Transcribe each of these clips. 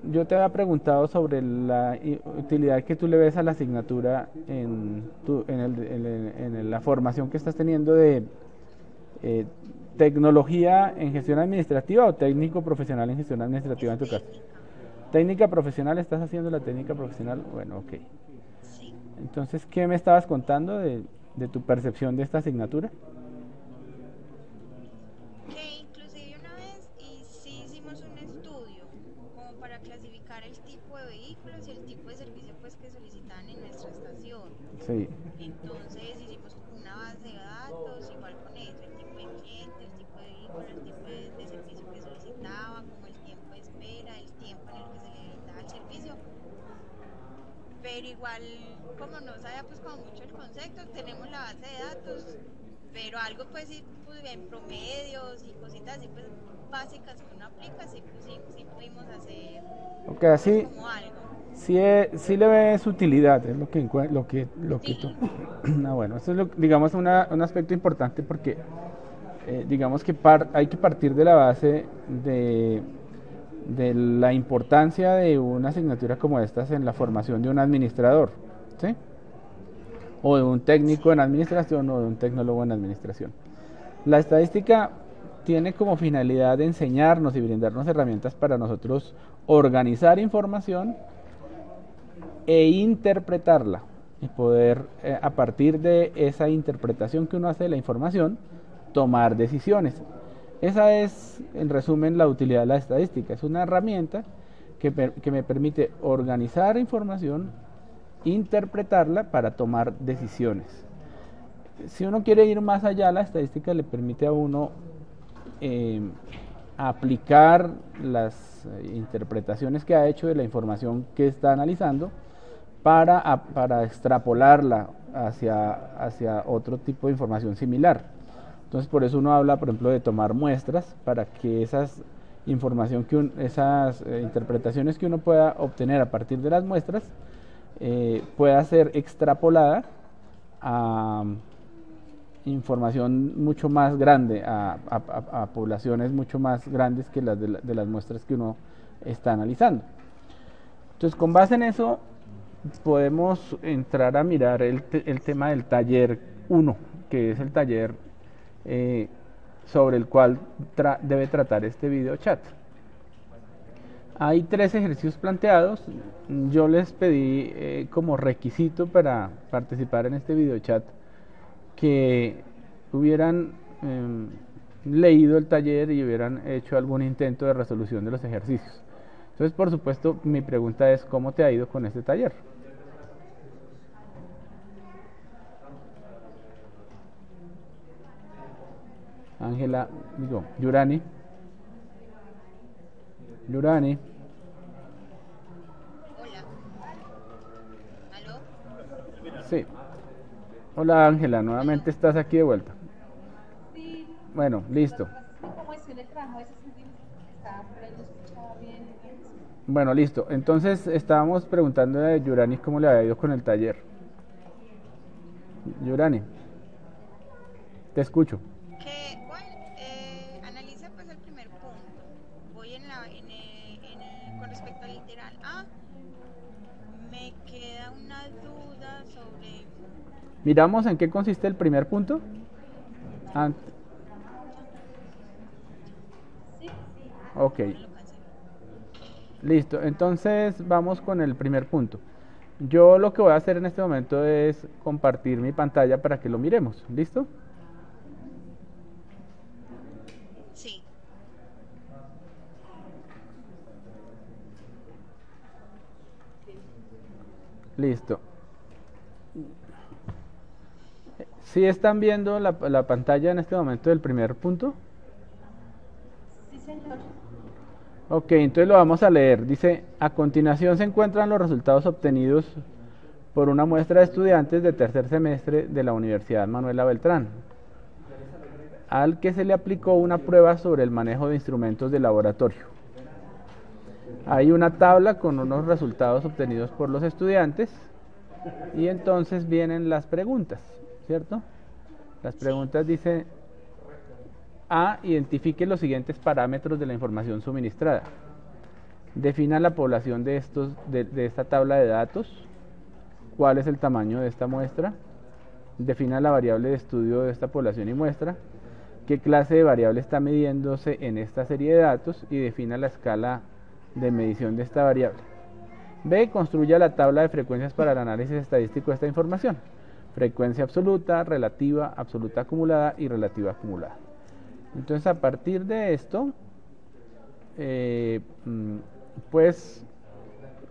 yo te había preguntado sobre la utilidad que tú le ves a la asignatura en la formación que estás teniendo de eh, tecnología en gestión administrativa o técnico profesional en gestión administrativa Es en tu caso. técnica. Técnica profesional, ¿estás haciendo la técnica profesional? Bueno, ok. Sí. Entonces, ¿qué me estabas contando de tu percepción de esta asignatura? Que inclusive una vez y sí hicimos un estudio como para clasificar el tipo de vehículos y el tipo de servicio pues que solicitaban en nuestra estación. Sí. Entonces hicimos como una base de datos, igual con eso, el tipo de cliente, el tipo de vehículo, el tipo de servicio que solicitaba, como el tiempo de espera, el tiempo en el que se le brindaba el servicio. Pero igual, como no sabía pues como mucho el concepto, tenemos la base de datos, pero algo pues sí, pues, en promedios y cositas así pues básicas que uno aplica, sí, pues, sí pudimos hacer Ok, pues así como algo. sí, sí le ves utilidad, es lo que tú... Sí, Ah, bueno, eso es, digamos, un aspecto importante porque digamos que hay que partir de la base de la importancia de una asignatura como estas en la formación de un administrador, ¿sí? O de un técnico en sí, administración o de un tecnólogo en administración. La estadística tiene como finalidad enseñarnos y brindarnos herramientas para nosotros organizar información e interpretarla y poder a partir de esa interpretación que uno hace de la información tomar decisiones. Esa es en resumen la utilidad de la estadística, es una herramienta que me permite organizar información, interpretarla para tomar decisiones. Si uno quiere ir más allá, la estadística le permite a uno eh, aplicar las interpretaciones que ha hecho de la información que está analizando para extrapolarla hacia otro tipo de información similar. Entonces, por eso uno habla, por ejemplo, de tomar muestras para que esas interpretaciones que uno pueda obtener a partir de las muestras pueda ser extrapolada a información mucho más grande, a poblaciones mucho más grandes que las de las muestras que uno está analizando. Entonces, con base en eso, podemos entrar a mirar el tema del taller uno, que es el taller eh, sobre el cual debe tratar este video chat. Hay tres ejercicios planteados. Yo les pedí como requisito para participar en este video chat que hubieran leído el taller y hubieran hecho algún intento de resolución de los ejercicios. Entonces, por supuesto, mi pregunta es, ¿cómo te ha ido con este taller? Ángela, digo, Yurani, Yurani, hola, ¿aló? sí. Hola Ángela, ¿Aló? nuevamente estás aquí de vuelta. Bueno, listo. Bueno, listo. Entonces estábamos preguntando a Yurani cómo le había ido con el taller. Yurani, te escucho. Que igual analiza pues el primer punto. Voy con respecto al literal A, me queda una duda sobre, Miramos en qué consiste el primer punto. Ant- ok, ahora lo cancelo. listo. Entonces vamos con el primer punto. Yo lo que voy a hacer en este momento es compartir mi pantalla para que lo miremos. ¿Listo? Sí, Listo. ¿Sí están viendo la pantalla en este momento del primer punto? Ok, entonces lo vamos a leer. Dice, a continuación se encuentran los resultados obtenidos por una muestra de estudiantes de tercer semestre de la Universidad Manuela Beltrán, al que se le aplicó una prueba sobre el manejo de instrumentos de laboratorio. Hay una tabla con unos resultados obtenidos por los estudiantes y entonces vienen las preguntas, ¿cierto? Las sí, preguntas dicen, A, identifique los siguientes parámetros de la información suministrada. Defina la población de esta tabla de datos. ¿Cuál es el tamaño de esta muestra? Defina la variable de estudio de esta población y muestra. ¿Qué clase de variable está midiéndose en esta serie de datos? Y defina la escala de medición de esta variable. B. Construya la tabla de frecuencias para el análisis estadístico de esta información. Frecuencia absoluta, relativa, absoluta acumulada y relativa acumulada. Entonces, a partir de esto, pues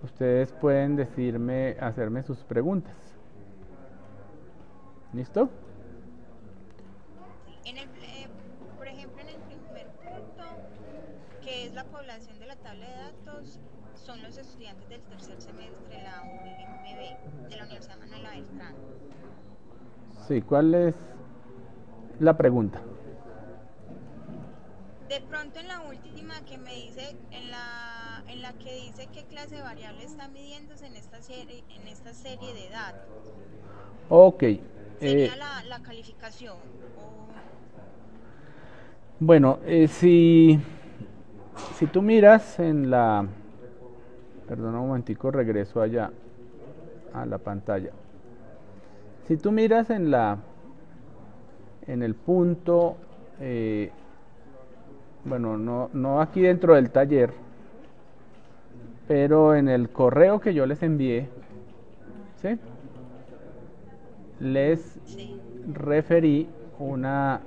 ustedes pueden hacerme sus preguntas. ¿Listo? Por ejemplo, en el primer punto, que es la población de la tabla de datos, son los estudiantes del tercer semestre de la UMB, de la Universidad Manuela Beltrán. Sí, ¿cuál es la pregunta? De pronto en la última que me dice, en la que dice qué clase de variable está midiéndose en esta serie de datos. Ok. Sería la calificación. Bueno, si tú miras en la... Perdona un momentico, regreso allá a la pantalla. Si tú miras en el punto, bueno, no aquí dentro del taller, pero en el correo que yo les envié, ¿sí? Les referí una...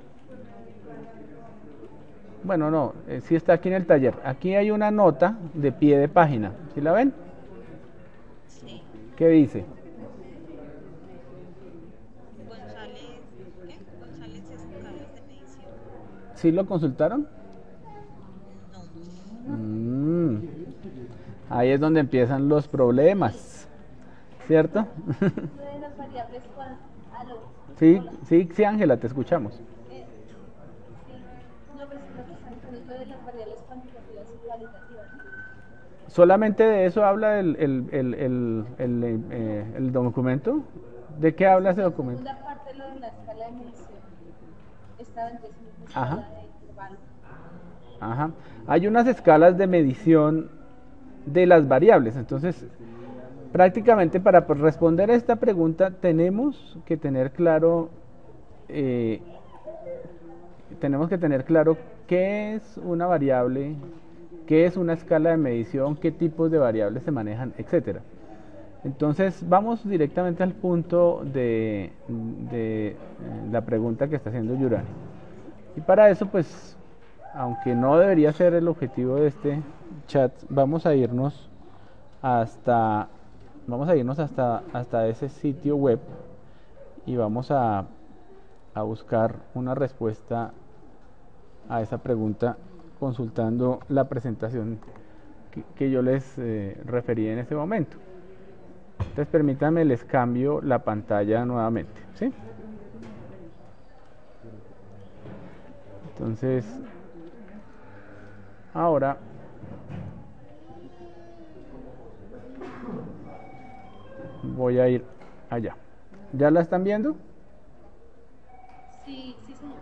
Bueno, no, sí está aquí en el taller. Aquí hay una nota de pie de página. ¿Sí la ven? Sí. ¿Qué dice? González escalas de medición. ¿Sí lo consultaron? No. Ahí es donde empiezan los problemas, ¿cierto? De las variables Sí, Ángela, te escuchamos. No, pero lo que están diciendo es lo de las variables cuantitativas y cualitativas, ¿no? ¿Solamente de eso habla el documento? ¿De qué habla ese documento? La segunda parte, lo de la escala de medición, está dentro de esa misma Ajá. escala de intervalo. Ajá. Hay unas escalas de medición de las variables. Entonces, prácticamente para responder a esta pregunta tenemos que tener claro qué es una variable, qué es una escala de medición, qué tipos de variables se manejan, etcétera. Entonces vamos directamente al punto de la pregunta que está haciendo Yurani. Y para eso, pues, aunque no debería ser el objetivo de este chat, vamos a irnos hasta ese sitio web y vamos a buscar una respuesta a esa pregunta consultando la presentación que yo les referí en ese momento. Entonces permítanme, les cambio la pantalla nuevamente, ¿sí? Entonces, ahora voy a ir allá. ¿Ya la están viendo? Sí, sí, señor.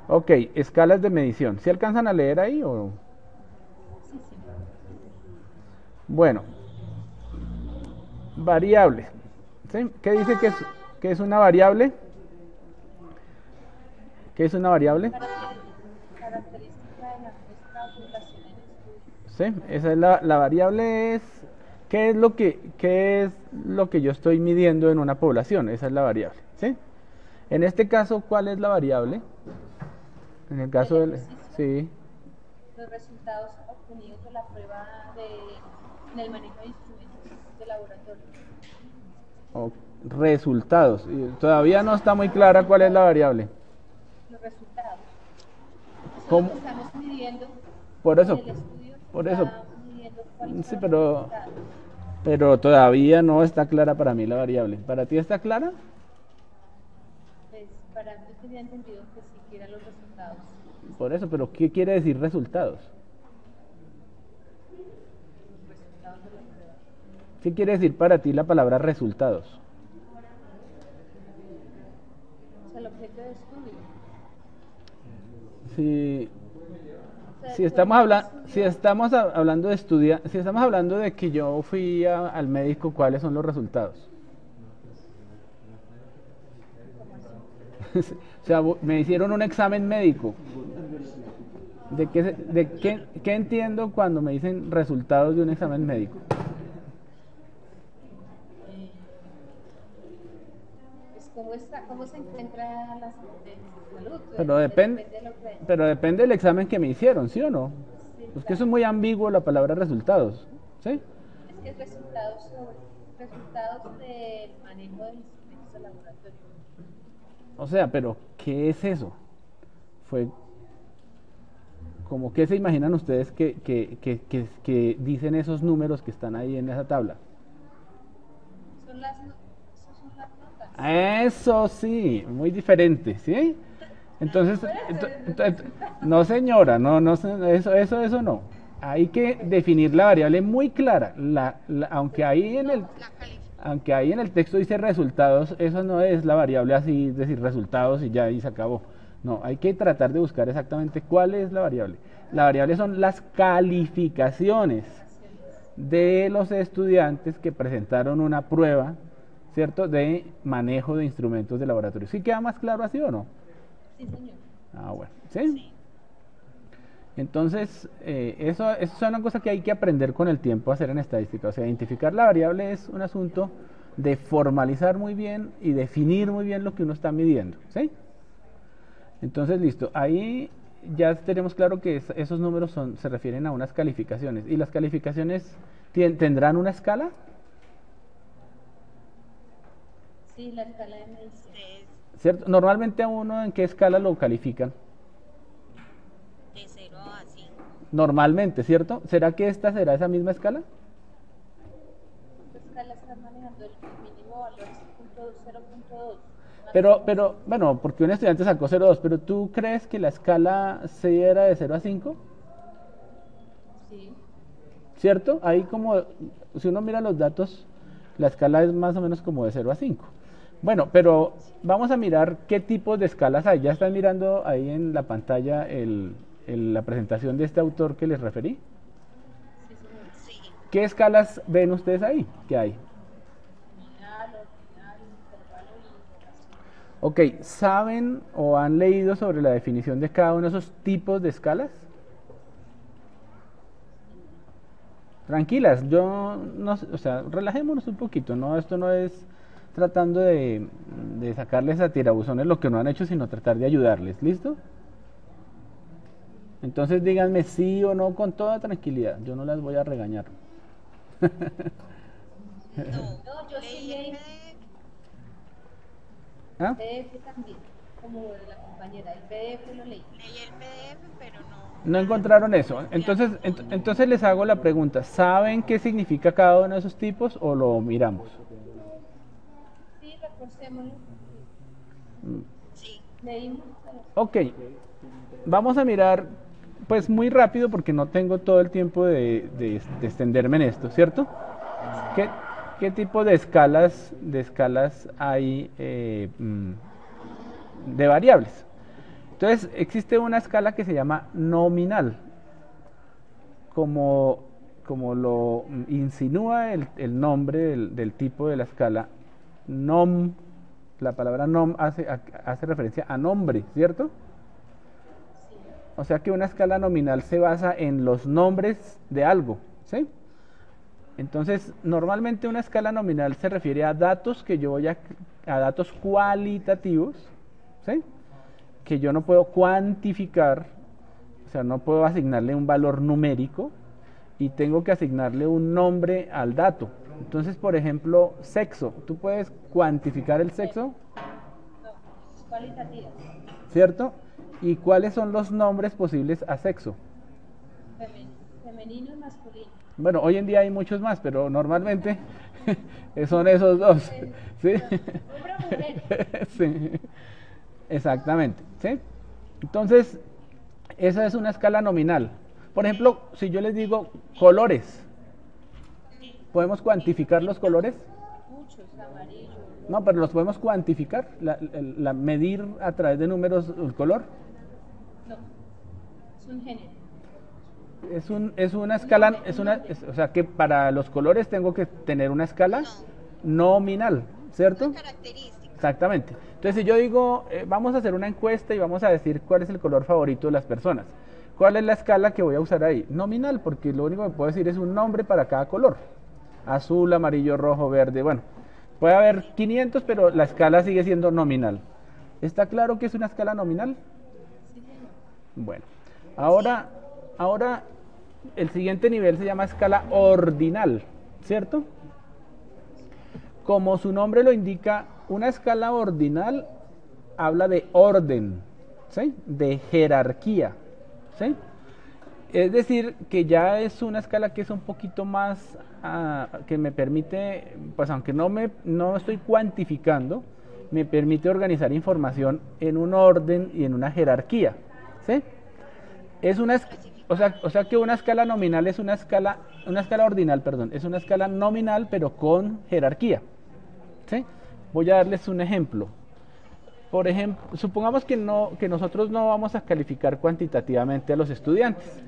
Ok, escalas de medición. ¿Sí alcanzan a leer ahí o...? Sí, sí. Bueno, variable. ¿Sí? ¿Qué dice que es una variable? ¿Qué es una variable? Característica de la muestra o población en estudio. ¿Sí? Esa es la variable es... ¿Qué es lo que yo estoy midiendo en una población? Esa es la variable, ¿sí? En este caso, ¿cuál es la variable? En el caso del... Sí. Los resultados obtenidos de la prueba en el manejo de instrumentos de laboratorio. Resultados. Todavía no está muy clara cuál es la variable. Los resultados. ¿Cómo? Lo que estamos midiendo Por eso. en el estudio. Por eso. Midiendo cuáles Sí, son los resultados. pero todavía no está clara para mí la variable. ¿Para ti está clara? Pues para mí tenía entendido que sí que eran los resultados. Por eso, pero ¿qué quiere decir resultados? Los resultados de la prueba. ¿Qué quiere decir para ti la palabra resultados? O sea, el objeto de estudio. Sí. O Si estamos hablando de si estamos hablando de que yo fui al médico, ¿cuáles son los resultados? O sea, me hicieron un examen médico. ¿Qué entiendo cuando me dicen resultados de un examen médico? ¿Cómo se encuentra la salud? Pero pero depende del examen que me hicieron, ¿sí o no? Sí, Pues que eso es muy ambiguo la palabra resultados, ¿sí? Es que es resultados del manejo de los instrumentos de laboratorio. O sea, pero ¿qué es eso? Fue como que se imaginan ustedes que dicen esos números que están ahí en esa tabla. Esas son las notas. Eso sí, muy diferente, ¿sí? Entonces, no señora, eso no. Hay que definir la variable muy clara. Aunque ahí en La calificación. aunque ahí en el texto dice resultados, eso no es la variable así, es decir, resultados y ya ahí se acabó. No, hay que tratar de buscar exactamente cuál es la variable. La variable son las calificaciones de los estudiantes que presentaron una prueba, ¿cierto?, de manejo de instrumentos de laboratorio. ¿Sí queda más claro así o no? Sí, señor. Ah, bueno, ¿sí? Entonces, eso es una cosa que hay que aprender con el tiempo a hacer en estadística. O sea, identificar la variable es un asunto de formalizar muy bien y definir muy bien lo que uno está midiendo, ¿sí? Entonces, listo. Ahí ya tenemos claro que esos números se refieren a unas calificaciones. ¿Y las calificaciones tendrán una escala? Sí, la escala de medición. ¿Cierto? Normalmente a uno, ¿en qué escala lo califican? De 0 a 5. Normalmente, ¿cierto? ¿Será que esta será esa misma escala? ¿Qué escala estás manejando? El mínimo valor es 0.2. Pero, bueno, porque un estudiante sacó 0.2, pero ¿tú crees que la escala sí era de 0 a 5? Sí. ¿Cierto? Ahí como, si uno mira los datos, la escala es más o menos como de 0 a 5. Bueno, pero vamos a mirar qué tipos de escalas hay. Ya están mirando ahí en la pantalla la presentación de este autor que les referí. Sí, señor. Sí. ¿Qué escalas ven ustedes ahí? ¿Qué hay? Nominal, ordinal, intervalo y ración. Ok, ¿saben o han leído sobre la definición de cada uno de esos tipos de escalas? Tranquilas, yo no, o sea, relajémonos un poquito, ¿no? Esto no es tratando de sacarles a tirabuzones lo que no han hecho, sino tratar de ayudarles, ¿listo? Entonces díganme sí o no con toda tranquilidad, yo no las voy a regañar. No, yo sí leí ¿Ah? PDF también, como de la compañera. El PDF lo leí. Leí el PDF, pero no. No encontraron eso. Entonces les hago la pregunta, ¿saben qué significa cada uno de esos tipos o lo miramos? Sí, reforcémoslo. Sí. Leímos. Ok, vamos a mirar pues muy rápido porque no tengo todo el tiempo de extenderme en esto, ¿cierto? ¿Qué tipo de escalas hay de variables? Entonces existe una escala que se llama nominal, como lo insinúa el nombre del tipo de la escala. La palabra nom hace referencia a nombre, ¿cierto? O sea que una escala nominal se basa en los nombres de algo, ¿sí? Entonces, normalmente una escala nominal se refiere a datos que yo voy a datos cualitativos, ¿sí?, que yo no puedo cuantificar, o sea, no puedo asignarle un valor numérico y tengo que asignarle un nombre al dato. Entonces, por ejemplo, sexo. ¿Tú puedes cuantificar el sexo? No, cualitativa. ¿Cierto? ¿Y cuáles son los nombres posibles a sexo? Femenino y masculino. Bueno, hoy en día hay muchos más, pero normalmente son esos dos. ¿Sí? Hombre o mujer. Sí. Exactamente, ¿sí? Entonces, esa es una escala nominal. Por ejemplo, si yo les digo colores, ¿podemos cuantificar los colores? Muchos, amarillo. No, pero los podemos cuantificar, medir a través de números el color. No, es un género. Es una escala, o sea que para los colores tengo que tener una escala nominal, ¿cierto? Una característica. Exactamente. Entonces, si yo digo, vamos a hacer una encuesta y vamos a decir cuál es el color favorito de las personas, ¿cuál es la escala que voy a usar ahí? Nominal, porque lo único que puedo decir es un nombre para cada color. Azul, amarillo, rojo, verde, bueno. Puede haber 500, pero la escala sigue siendo nominal. ¿Está claro que es una escala nominal? Bueno, ahora el siguiente nivel se llama escala ordinal, ¿cierto? Como su nombre lo indica, una escala ordinal habla de orden, ¿sí? De jerarquía, ¿sí? Es decir, que ya es una escala que es un poquito más, que me permite, pues aunque no estoy cuantificando, me permite organizar información en un orden y en una jerarquía, ¿sí? O sea que una escala nominal es una escala ordinal, perdón, es una escala nominal pero con jerarquía, ¿sí? Voy a darles un ejemplo. Por ejemplo, supongamos que nosotros no vamos a calificar cuantitativamente a los estudiantes,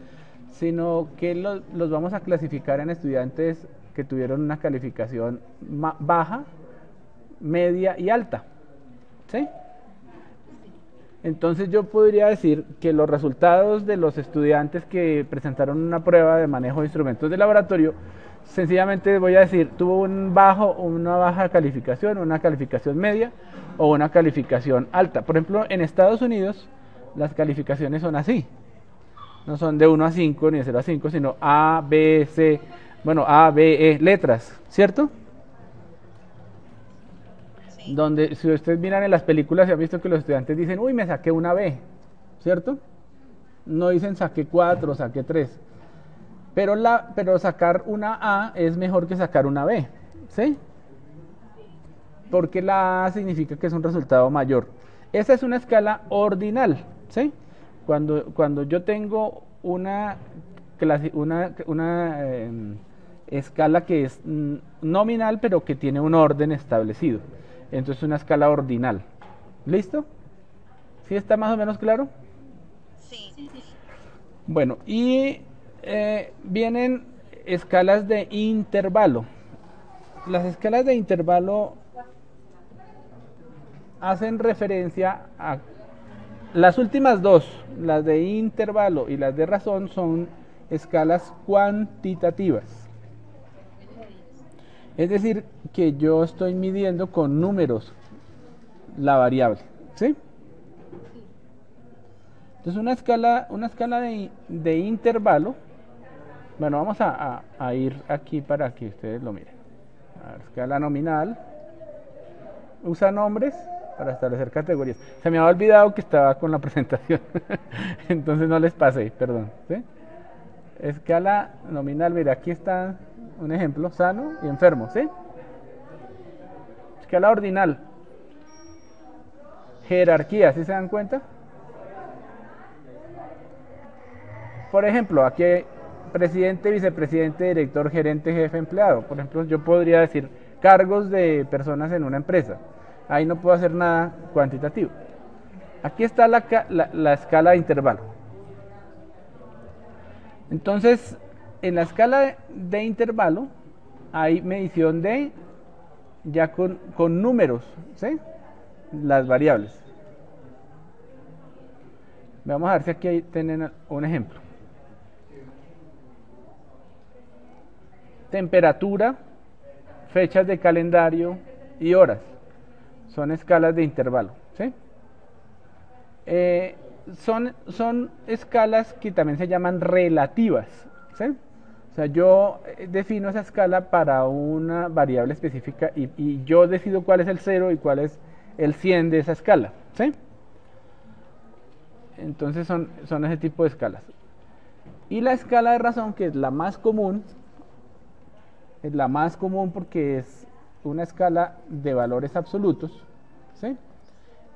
sino que los vamos a clasificar en estudiantes que tuvieron una calificación baja, media y alta, ¿sí? Entonces yo podría decir que los resultados de los estudiantes que presentaron una prueba de manejo de instrumentos de laboratorio, sencillamente voy a decir, tuvo una baja calificación, una calificación media o una calificación alta. Por ejemplo, en Estados Unidos las calificaciones son así. No son de 1 a 5 ni de 0 a 5, sino A, B, C, bueno, A, B, E, letras, ¿cierto? Sí. Donde si ustedes miran en las películas se han visto que los estudiantes dicen, uy, me saqué una B, ¿cierto? No dicen saqué 4, saqué 3. Pero sacar una A es mejor que sacar una B, ¿sí? Porque la A significa que es un resultado mayor. Esa es una escala ordinal, ¿sí? Cuando yo tengo una escala que es nominal, pero que tiene un orden establecido. Entonces una escala ordinal. ¿Listo? ¿Sí está más o menos claro? Sí. Bueno, y vienen escalas de intervalo. Las escalas de intervalo hacen referencia a las últimas dos, las de intervalo y las de razón, son escalas cuantitativas. Es decir, que yo estoy midiendo con números la variable, ¿sí? Entonces una escala de intervalo, bueno, vamos a ir aquí para que ustedes lo miren. A ver, escala nominal, usa nombres para establecer categorías. Se me había olvidado que estaba con la presentación, entonces no les pasé, perdón, ¿sí? Escala nominal, mira, aquí está un ejemplo, sano y enfermo, ¿sí? Escala ordinal, jerarquía, ¿sí se dan cuenta? Por ejemplo, aquí hay presidente, vicepresidente, director, gerente, jefe, empleado. Por ejemplo, yo podría decir cargos de personas en una empresa. Ahí no puedo hacer nada cuantitativo. Aquí está la escala de intervalo. Entonces, en la escala de intervalo hay medición de ya con números, ¿sí? Las variables. Vamos a ver si aquí tienen un ejemplo. Temperatura, fechas de calendario y horas. Son escalas de intervalo, ¿sí? Son escalas que también se llaman relativas, ¿sí? O sea, yo defino esa escala para una variable específica y yo decido cuál es el 0 y cuál es el 100 de esa escala, ¿sí? Entonces son ese tipo de escalas. Y la escala de razón, que es la más común porque es una escala de valores absolutos, ¿sí?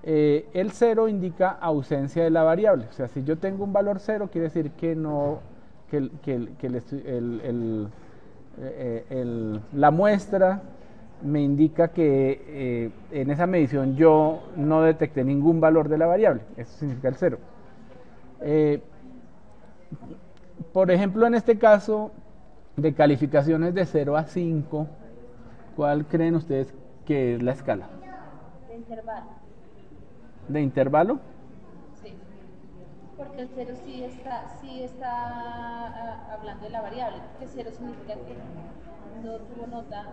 El 0 indica ausencia de la variable. O sea, si yo tengo un valor 0, quiere decir que la muestra me indica que en esa medición yo no detecté ningún valor de la variable. Eso significa el 0. Por ejemplo, en este caso de calificaciones de 0 a 5, ¿cuál creen ustedes que es la escala? De intervalo. ¿De intervalo? Sí. Porque el 0 sí está hablando de la variable, porque 0 significa que no tuvo nota,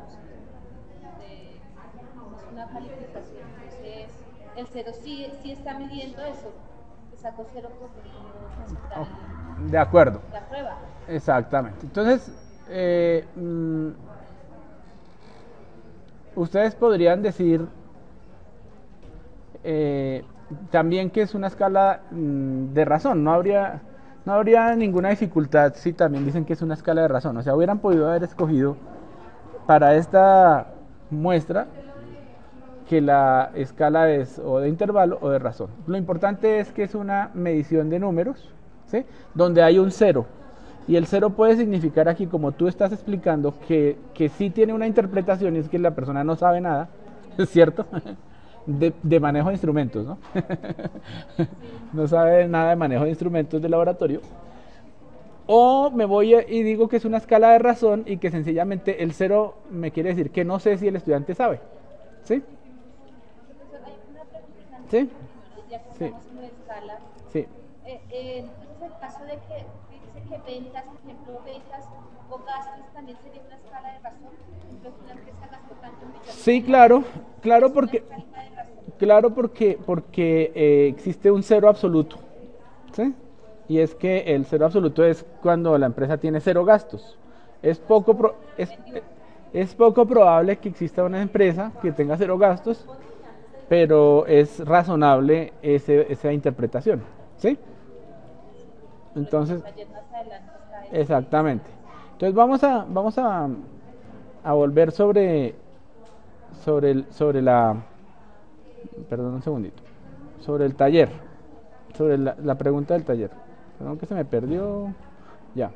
es una calificación. Entonces, el 0 sí está midiendo eso, que sacó 0 por presentar De acuerdo. la prueba. Exactamente. Entonces, ustedes podrían decir también que es una escala de razón. No habría ninguna dificultad si también dicen que es una escala de razón. O sea, hubieran podido haber escogido para esta muestra que la escala es o de intervalo o de razón. Lo importante es que es una medición de números, ¿sí? Donde hay un 0. Y el 0 puede significar aquí, como tú estás explicando, que sí tiene una interpretación y es que la persona no sabe nada, ¿es cierto? De manejo de instrumentos, ¿no? No sabe nada de manejo de instrumentos de laboratorio. O me voy y digo que es una escala de razón y que sencillamente el 0 me quiere decir que no sé si el estudiante sabe. ¿Sí? ¿Sí? Ya que Sí. estamos en una escala, Sí. entonces el caso de que dice que ventas, por ejemplo, ventas o gastos también sería una escala de razón. Por ejemplo, si una empresa gastó tanto en millones. Sí, claro, claro es una porque, escala de razón. claro porque existe un 0 absoluto, ¿sí? Y es que el 0 absoluto es cuando la empresa tiene 0 gastos. Es poco probable que exista una empresa que tenga 0 gastos, pero es razonable esa interpretación, ¿sí? Entonces, Ayer más adelante está ahí. exactamente. Entonces vamos a volver sobre la, perdón un segundito, sobre el taller, sobre la pregunta del taller. Perdón que se me perdió, ya.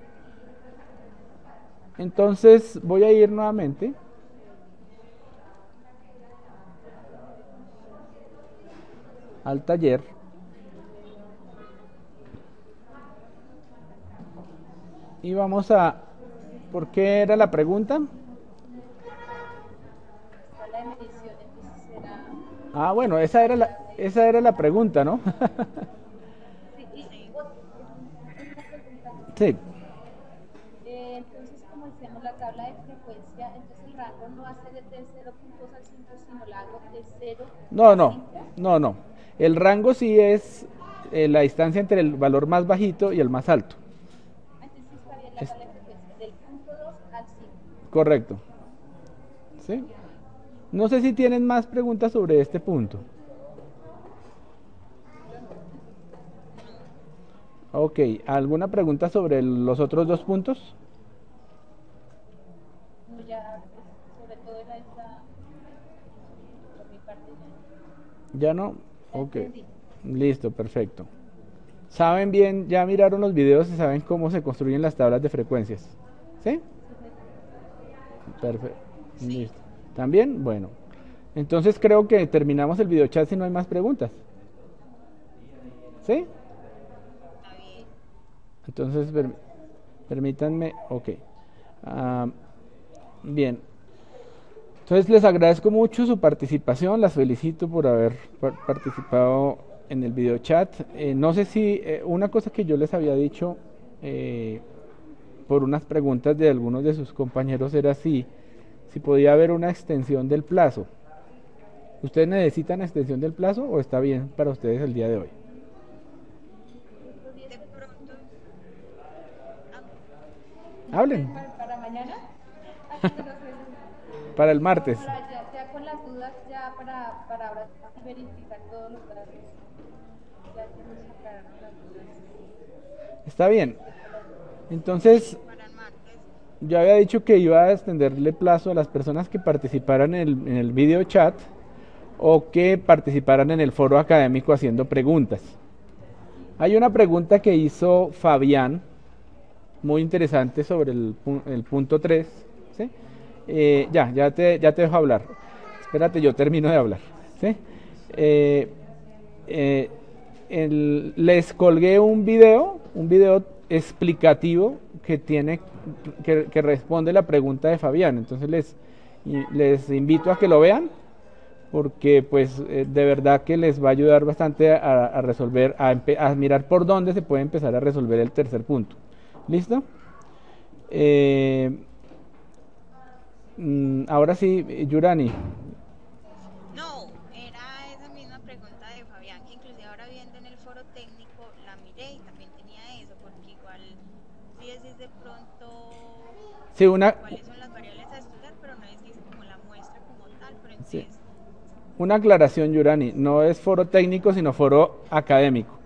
Entonces voy a ir nuevamente al taller. Y vamos a, ¿por qué era la pregunta? Escala de medición, entonces será. Ah, bueno, esa era la pregunta, ¿no? Sí, y otra pregunta. Sí, Entonces, como decíamos, la tabla de frecuencia, entonces el rango no va a ser de 0.2 al 5, sino el rango de 0 no, a no, 5. no. El rango sí es la distancia entre el valor más bajito y el más alto. Entonces estaría la tabla de frecuencia del punto 2 al 5. Correcto. ¿Sí? No sé si tienen más preguntas sobre este punto. Ok, ¿alguna pregunta sobre los otros dos puntos? No, ya, sobre todo era esta, por mi parte ya. ¿Ya no? Ya Ok. entendí. Listo, perfecto. ¿Saben bien? ¿Ya miraron los videos y saben cómo se construyen las tablas de frecuencias? ¿Sí? Perfecto. Listo. ¿También? Bueno. Entonces creo que terminamos el video chat si no hay más preguntas. ¿Sí? Está bien. Entonces permítanme. Ok. Ah, bien. Entonces les agradezco mucho su participación, las felicito por haber participado en el video chat. No sé si una cosa que yo les había dicho por unas preguntas de algunos de sus compañeros era si podía haber una extensión del plazo. ¿Ustedes necesitan extensión del plazo o está bien para ustedes el día de hoy? De pronto, Hablen. Para mañana. Así que no sé, Para el martes. para ya con las dudas, ya para ahora verificar todos los datos. Ya que nos aclararon las dudas. Está bien. Entonces, para el martes. yo había dicho que iba a extenderle plazo a las personas que participaran en el video chat o que participaran en el foro académico haciendo preguntas. Hay una pregunta que hizo Fabián, muy interesante sobre el punto 3. ¿Sí? Ya te dejo hablar. Espérate, yo termino de hablar. ¿Sí? Les colgué un video explicativo que tiene, que responde la pregunta de Fabián. Entonces les invito a que lo vean, porque pues de verdad que les va a ayudar bastante a resolver, a mirar por dónde se puede empezar a resolver el tercer punto. ¿Listo? Ahora sí, Yurani. No, era esa misma pregunta de Fabián, que inclusive ahora viendo en el foro técnico la miré y también tenía eso, porque igual sí decís de pronto Sí, cuáles son las variables a estudiar, pero no decís como la muestra como tal, pero sí. entonces, Una aclaración, Yurani, no es foro técnico, sino foro académico.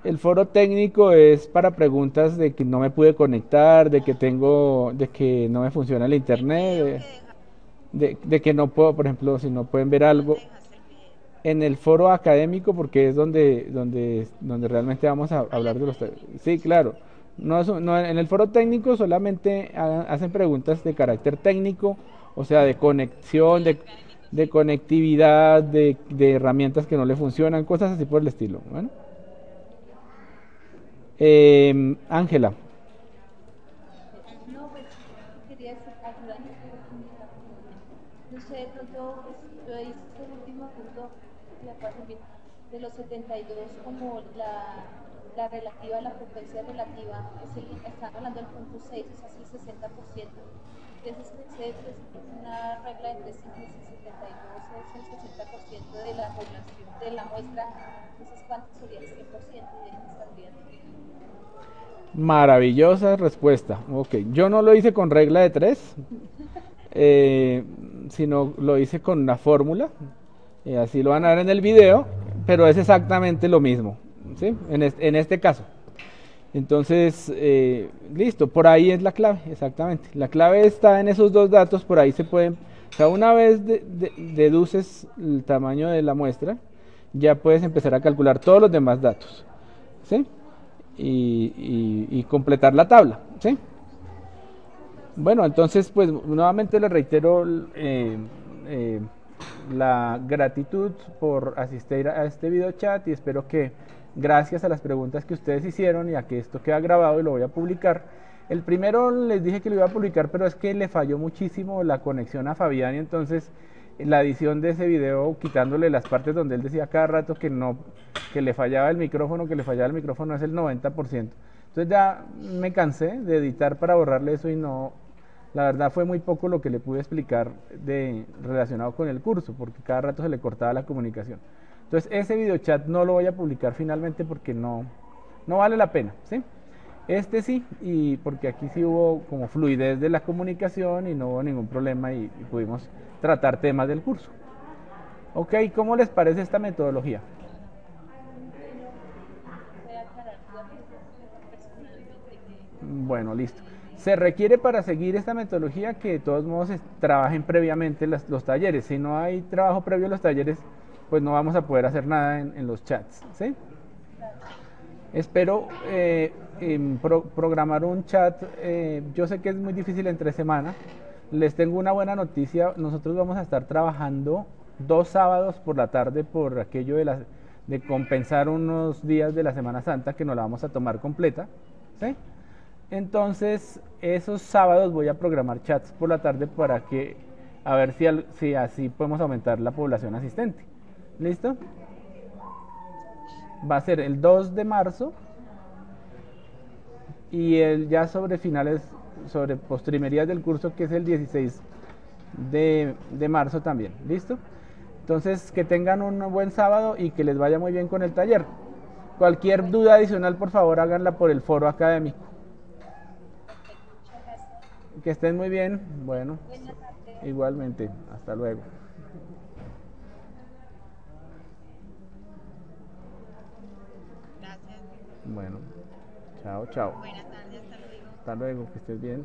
El foro técnico es para preguntas de que no me pude conectar, de que no me funciona el el video internet, que dejaste, de que no puedo, por ejemplo, si no pueden ver algo. ¿dónde dejaste el video? En el foro académico, porque es donde realmente vamos a Al hablar de los... académico. Sí, claro. No, en el foro técnico solamente hacen preguntas de carácter técnico, o sea, de conexión, El académico, de sí. conectividad, de herramientas que no le funcionan, cosas así por el estilo. Bueno, Ángela. No, pues quería ayudar en no sé, de pronto, pues, yo hice el último punto de la cual de los 72 como la relativa, la frecuencia relativa, están hablando del punto 6, o sea, es el 60%. Entonces pensé, pues, una regla de 3 simples y 72 es el 60% de la población, de la muestra, entonces ¿cuánto sería el 100%? Y de ahí me saldría. Maravillosa respuesta. Ok, yo no lo hice con regla de tres, eh, sino lo hice con una fórmula. Así lo van a ver en el video, pero es exactamente lo mismo, ¿sí? En este caso. Entonces, listo, por ahí es la clave, exactamente. La clave está en esos dos datos, por ahí se pueden... O sea, una vez deduces el tamaño de la muestra, ya puedes empezar a calcular todos los demás datos, ¿sí? Y completar la tabla, ¿sí? Bueno, entonces, pues nuevamente le reitero eh, la gratitud por asistir a este video chat y espero que gracias a las preguntas que ustedes hicieron y a que esto queda grabado y lo voy a publicar. El primero les dije que lo iba a publicar, pero es que le falló muchísimo la conexión a Fabián y entonces la edición de ese video, quitándole las partes donde él decía cada rato que no, que le fallaba el micrófono, es el 90%. Entonces ya me cansé de editar para borrarle eso y no, la verdad fue muy poco lo que le pude explicar relacionado con el curso, porque cada rato se le cortaba la comunicación. Entonces ese video chat no lo voy a publicar finalmente porque no vale la pena, ¿sí? Este sí, y porque aquí sí hubo como fluidez de la comunicación y no hubo ningún problema y pudimos tratar temas del curso. Ok, ¿cómo les parece esta metodología? Voy a aclarar dudas personalmente que Bueno, listo. Se requiere para seguir esta metodología que de todos modos trabajen previamente los talleres. Si no hay trabajo previo en los talleres, pues no vamos a poder hacer nada en los chats, ¿sí? Espero programar un chat. Yo sé que es muy difícil entre semana. Les tengo una buena noticia. Nosotros vamos a estar trabajando 2 sábados por la tarde por aquello de compensar unos días de la Semana Santa que nos la vamos a tomar completa, ¿sí? Entonces, esos sábados voy a programar chats por la tarde para que, a ver si así podemos aumentar la población asistente. ¿Listo? Va a ser el 2 de marzo y ya sobre postrimerías del curso, que es el 16 de marzo también. ¿Listo? Entonces, que tengan un buen sábado y que les vaya muy bien con el taller. Cualquier duda adicional, por favor, háganla por el foro académico. muchas gracias. Que estén muy bien. Bueno, Buenas tardes. igualmente. Hasta luego. Gracias. Bueno, chao, chao. Buenas tardes, hasta luego. Hasta luego, que estés bien.